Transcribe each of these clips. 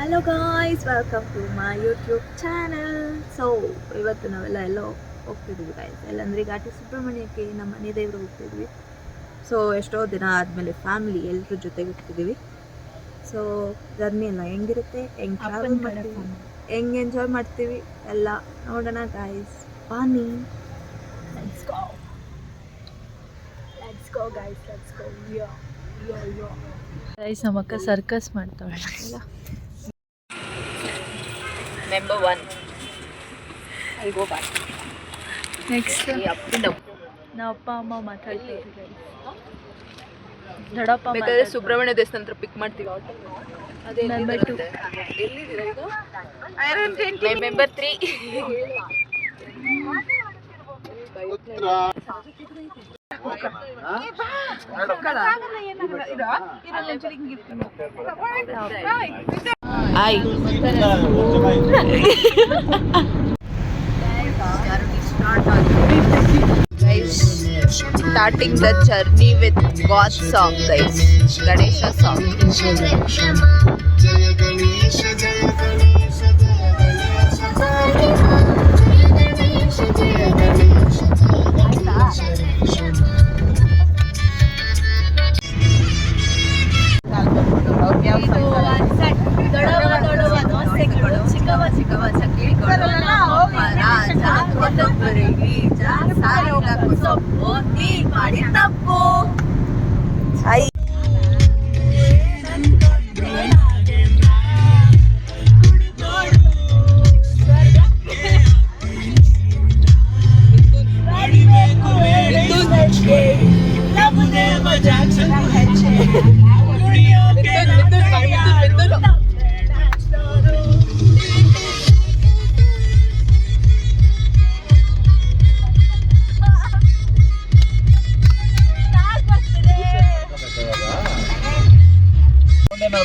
Hello guys, welcome to my YouTube channel. So ಇವತ್ತು ನಾವೆಲ್ಲ ಎಲ್ಲೋ ಹೋಗ್ತಿದ್ವಿ ಗಾಯ್ಸ್. ಎಲ್ಲಂದರೆ ಘಾಟಿ ಸುಬ್ರಹ್ಮಣ್ಯಕ್ಕೆ ನಮ್ಮ ಮನೆ ದೇವರು ಹೋಗ್ತಿದ್ವಿ. ಸೊ ಎಷ್ಟೋ ದಿನ ಆದಮೇಲೆ ಫ್ಯಾಮಿಲಿ ಎಲ್ಲರ ಜೊತೆಗೆ ಹೋಗ್ತಿದ್ದೀವಿ. ಸೊ ಜರ್ನಿ ಎಲ್ಲ ಹೆಂಗಿರುತ್ತೆ, ಹೆಂಗೆ ಟ್ರಾವೆಲ್ ಮಾಡ್ತೀವಿ, ಹೆಂಗೆ ಎಂಜಾಯ್ ಮಾಡ್ತೀವಿ ಎಲ್ಲ ನೋಡೋಣ ಗಾಯ್ಸ್. ಬನ್ನಿ, let's go guys, let's go. Guys, ನಮ್ಮ ಅಕ್ಕ ಸರ್ಕಸ್ ಮಾಡ್ತಾಳೆ. Member 1. I'll go back. Next. ನಾವು ಅಪ್ಪ ಅಮ್ಮ ಮಾತಾಡ್ತೀವಿ. ದೊಡ್ಡಪ್ಪ ಬೇಕಾದ್ರೆ ಸುಬ್ರಹ್ಮಣ್ಯ ದೇವಸ್ಥಾನ ಹತ್ರ ಪಿಕ್ ಮಾಡ್ತೀವಿ. ಅದೇ Member 2. ಎಲ್ಲಿದ್ದೀರಾ ಈಗ? Member 3. Hi. Guys, starting the journey with God's song, guys. Ganesha song. ಚಿಕ್ಕವ ಚಕ್ಲಿಗಳು ರಾಜ ಕೊತ್ತಂಬರಿಗೆ ಸಾರೋಗಕ್ಕೂ ಸೊಪ್ಪು ನೀ ಮಾಡಿ ತಪ್ಪು.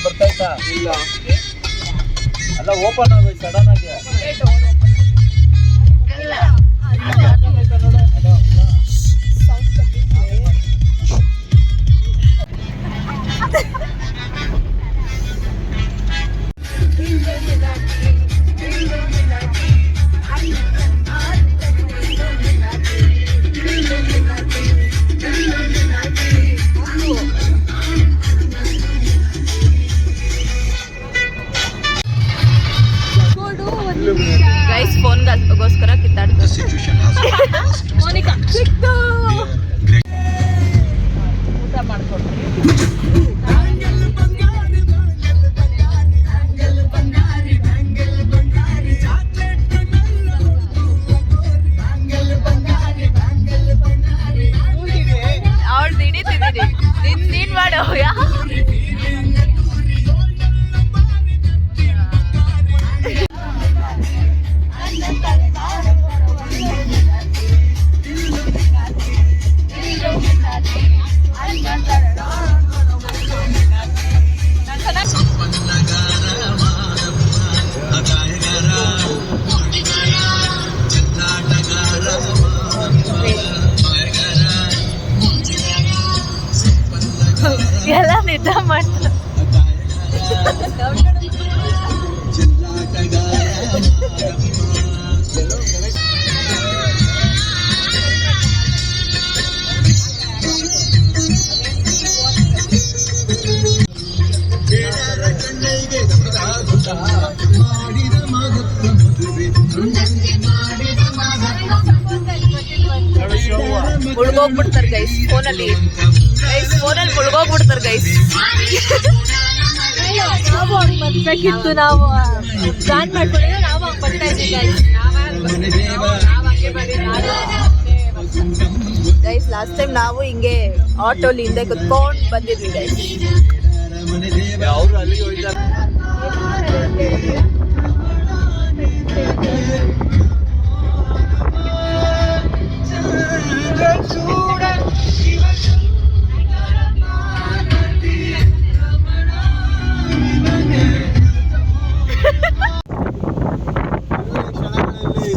ಬರ್ತಾಯ್ತಾ ಇಲ್ಲ ಅಲ್ಲ ಓಪನ್ ಆಗೋಯ್ತು ಸಡನ್ ಆಗಿ. ಗೈಸ್, ಫೋನ್ಗೋಸ್ಕರ ಕಿತ್ತಾಡ್ತಾರೆ. ಮೋನಿಕಾ ಸಿಕ್ತು, ಊಟ ಮಾಡ್ಕೊಡ್ರಿ. ಅವಳು ಹಿಡಿತಿದ್ದೀರಿ, ನೀನ್ ಮಾಡೋ ಯಾ ಎಲ್ಲ ನಿದ್ದೆ ಮಾಡ್ತಾರೆ. ಮುಳುಗೋಗ್ಬಿಡ್ತಾರೆ ಗೈಸ್ ಫೋನಲ್ಲಿ. ಫೋನಲ್ಲಿ ಮುಳುಗೋಗ್ಬಿಡ್ತಾರೆ ಗೈಸ್. ನಾವು ಅವ್ರಿಗೆ ಬರ್ಬೇಕಿತ್ತು, ನಾವು ಪ್ಲಾನ್ ಮಾಡ್ಕೊಂಡಿದ್ರೆ ನಾವು ಹಂಗೆ ಬರ್ತಾ ಇದ್ದೀವಿ ಗೈಸ್. ಲಾಸ್ಟ್ ಟೈಮ್ ನಾವು ಹಿಂಗೆ ಆಟೋಲಿ ಹಿಂದೆ ಕುತ್ಕೊಂಡು ಬಂದಿದ್ವಿ ಗೈಸ್. ಅವ್ರು ಅಲ್ಲಿಗೆ ಹೋಯ್ತಾರೆ.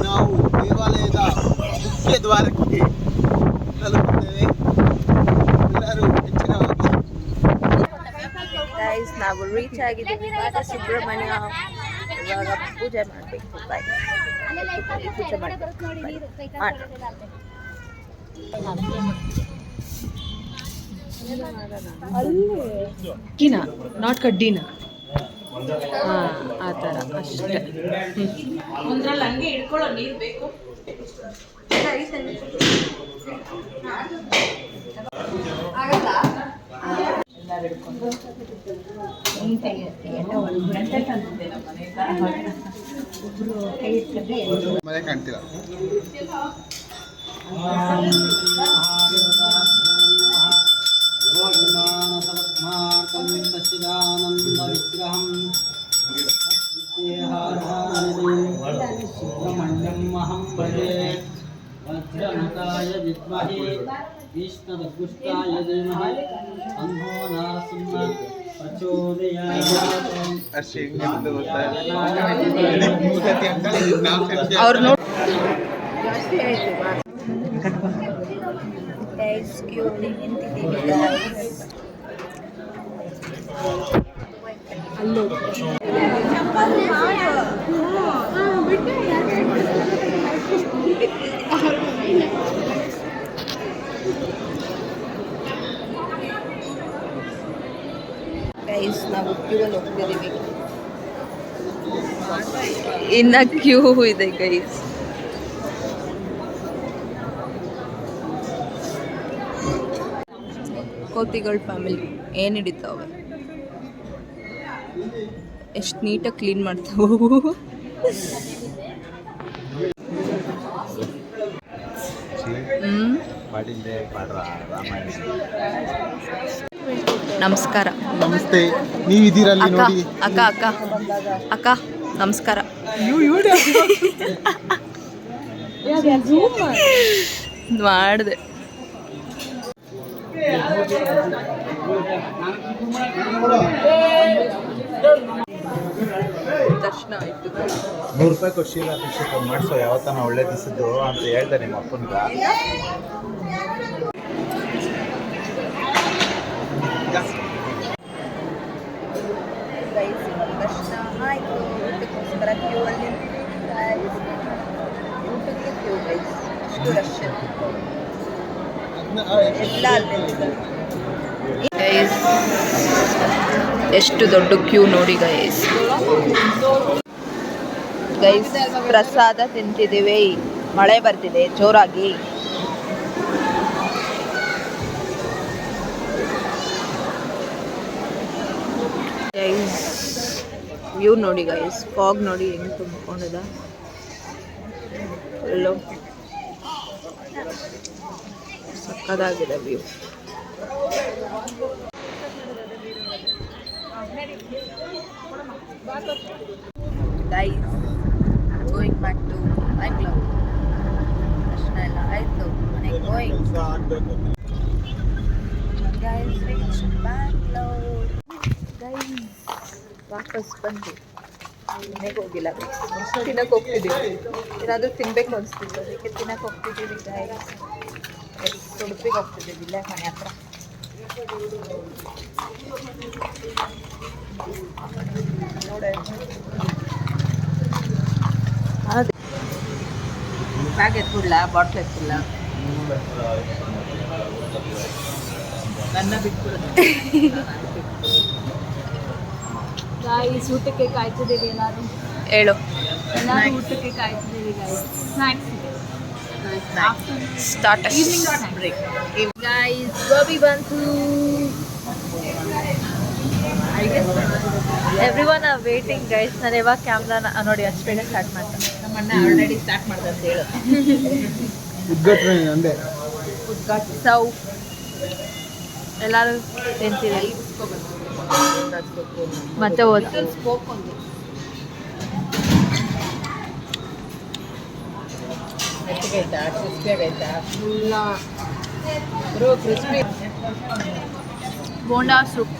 ನಾವು ದೇವಾಲಯದ ಮುಖ್ಯ ದ್ವಾರಕ್ಕೆ ತಲುಪುತ್ತೇವೆ. ಎಲ್ಲರೂ ಹೆಚ್ಚಿನವಾಗಿ ಗೈಸ್, ನಾವು ರೀಚ್ ಆಗಿದ್ದೀವಿ ಘಾಟಿ ಸುಬ್ರಹ್ಮಣ್ಯ. ಇವಾಗ ಪೂಜೆ ಮಾಡಬೇಕು. ಪೂಜೆ ಮಾಡಬೇಕು. ಕಿನ ನಾಟ್ ಕಡ್ಡಿನ ಆ ಥರ ಅಷ್ಟೇ. ಒಂದ್ರಲ್ಲಿ ಹಂಗೆ ಇಟ್ಕೊಳ್ಳೋ ನೀರು ಬೇಕು. ಮನೆ ಕಾಣ್ತೀರ सुब्रह्मण्यमहं भजे वज्रनकाय विद्महे विष्णुदुष्टाय धीमहि तन्नो नरसिंह प्रचोदयात्. ಅವ್ರು ನೋಡಿ ಗೈಸ್ ನಾವು ಕ್ಯೂವಲ್ಲಿ ಹೋಗ್ತಿದ್ದೀವಿ. ಇನ್ನ ಕ್ಯೂ ಇದೆ ಗೈಸ್. ಕೋತಿಗಳ ಫ್ಯಾಮಿಲಿ ಏನು ಹಿಡಿತಾವೆ, ಎಷ್ಟು ನೀಟಾಗಿ ಕ್ಲೀನ್ ಮಾಡ್ತಾವೆ. ನಮಸ್ಕಾರ. ನಮಸ್ತೆ. ನೀವಿದ್ದೀರಲ್ಲಿ ಅಕ್ಕ ನೋಡಿ. ಅಕ್ಕ ಅಕ್ಕ ಅಕ್ಕ ನಮಸ್ಕಾರ. ಮಾಡಿದೆ. ದರ್ಶನ ಆಯ್ತು. 100 ರೂಪಾಯಿ ಕೊಡ್ಸಿಲ್ಲ ಅಭಿಷೇಕ ಮಾಡಿಸೋ ಯಾವತ್ತನ ಒಳ್ಳೆ ದಿವಸದ್ದು ಅಂತ ಹೇಳ್ದೆ ನಿಮ್ಮ ಅಪ್ಪನ್ಗ. ದರ್ಶನ ಆಯಿತು. ಊಟಕ್ಕೋಸ್ಕರ ಕ್ಯೂ ಅಲ್ಲಿ ಊಟಕ್ಕೆ ಕ್ಯೂ ಗೈಸ್. ಅಷ್ಟು ರಶ್ ಎಲ್ಲ ಅಲ್ಲಿ ಗೈಸ್. ಎಷ್ಟು ದೊಡ್ಡ ಕ್ಯೂ ನೋಡಿ ಗೈಸ್. ಗೈಸ್ ಪ್ರಸಾದ ತಿಂತಿದ್ದೀವಿ. ಮಳೆ ಬರ್ತಿದೆ ಜೋರಾಗಿ. ಗೈಸ್ ವ್ಯೂ ನೋಡಿ ಗೈಸ್. ಫಾಗ್ ನೋಡಿ ಹೆಂಗೆ ತುಂಬಿಕೊಂಡಿದ. ಎಲ್ಲೋ ಸಕ್ಕದಾಗಿದೆ view. Guys going back to Bangalore. ದರ್ಶನ ಎಲ್ಲ ಆಯಿತು. ಮನೆಗೆ going guys. Reach Bangalore guys. ವಾಪಸ್ ಬಂದು ಮನೆಗೆ ಹೋಗಿಲ್ಲ ಗೈಸ್. ತಿನ್ನಕ್ಕೆ ಹೋಗ್ತಿದ್ದೀವಿ. ಏನಾದರೂ ತಿನ್ನಬೇಕು ಅನಿಸ್ತಿತ್ತು, ಅದಕ್ಕೆ ತಿನ್ನಕ್ಕೆ ಹೋಗ್ತಿದ್ದೀವಿ ಗೈಸ್. ಉಡುಪಿಗೆ ಹೋಗ್ತಿದ್ದೀವಿ, ಇಲ್ಲೇ ಮನೆ ಹತ್ರ. ನೋಡಿ ಬ್ಯಾಗ್ ಎತ್ಬಿಡ್ಲ, ಬಾಟ್ಲ್ ಎತ್ಬಿಡ್ಲ, ನನ್ನ ಬಿಟ್ಬಿಡುತ್ತೆ. ಗಾಯ್ಸ್ ಊಟಕ್ಕೆ ಕಾಯ್ತಿದ್ದೀವಿ. ಎಲ್ಲರೂ ಹೇಳು. ಎಲ್ಲರೂ ಊಟಕ್ಕೆ ಕಾಯ್ತಿದ್ದೀವಿ guys. Snacks start. Guys gobi ಬಂತು. Everyone are waiting guys. ನಾನು ಯಾವಾಗ ಕ್ಯಾಮ್ರಾನ ನೋಡಿ ಅಷ್ಟೇ ಸ್ಟಾರ್ಟ್ ಮಾಡ್ತಾನೆ. ನಮ್ಮ ಅಣ್ಣ ಆಲ್ರೆಡಿ ಸ್ಟಾರ್ಟ್ ಮಾಡ್ದೆ ಅಂತ ಹೇಳು. ಉದ್ಘಾಟನೆ ಅಂದೆ. ಉದ್ಘಾಟಿಸವು ಎಲ್ಲರೂ ತಿಂತೀವಿ. ಮತ್ತೆ ಓದ್ತೀವಿ. ಸ್ಕೋಪ್ ಒಂದು ಮೆತ್ತಗೈತಾ, ಕ್ರಿಸ್ಪಿ ಆಗೈತಾ? ಫುಲ್ಲ bro crispy. Bonda soup.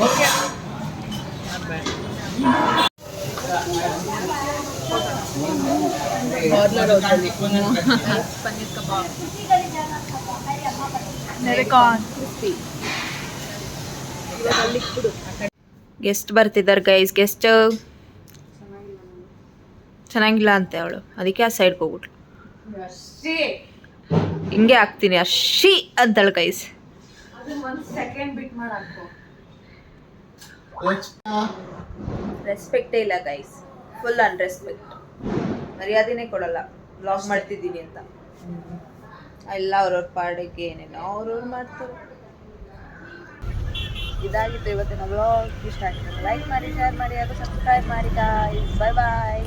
Okay corner ಹೋಗ್ತೀನಿ. ಪನ್ನೀರ್ ಕಬಾಬ್, ನೆರೆಕಾನ್ ಕ್ರಿಸ್ಪಿ. ಇವಾಗ ಅಲ್ಲಿ ಕೊಡು. ಗೆಸ್ಟ್ ಬರ್ತಿದ್ದಾರೆ ಗೈಸ್. ಗೆಸ್ಟ್ ಚೆನ್ನಾಗಿಲ್ಲ ಅಂತೆ ಅವಳು, ಅದಕ್ಕೆ ಆ ಸೈಡ್ಗೆ ಹೋಗ್ಬಿಟ್ಲು. ಹಿಂಗೆ ಹಾಕ್ತೀನಿ ಅರ್ಷಿ ಅಂತಳು ಗೈಸ್. ರೆಸ್ಪೆಕ್ಟೇ ಇಲ್ಲ ಗೈಸ್, ಫುಲ್ ಅನ್ರೆಸ್ಪೆಕ್ಟ್. ಮರ್ಯಾದೆನೇ ಕೊಡಲ್ಲ ಬ್ಲಾಗ್ ಮಾಡ್ತಿದ್ದೀನಿ ಅಂತ. ಎಲ್ಲ ಅವ್ರವ್ರ ಪಾಡಿಗೆ ಏನೇನು ಅವ್ರವ್ರು ಮಾಡ್ತಾರೆ. ಇದಾಗಿತ್ತು ಇವತ್ತಿನ ವ್ಲಾಗ್. ಇಷ್ಟ ಆಗಿತ್ತು ಲೈಕ್ ಮಾಡಿ, ಶೇರ್ ಮಾಡಿ ಹಾಗೂ ಸಬ್ಸ್ಕ್ರೈಬ್ ಮಾಡಿ ಗಾಯ್ಸ್. ಬಾಯ್ ಬಾಯ್.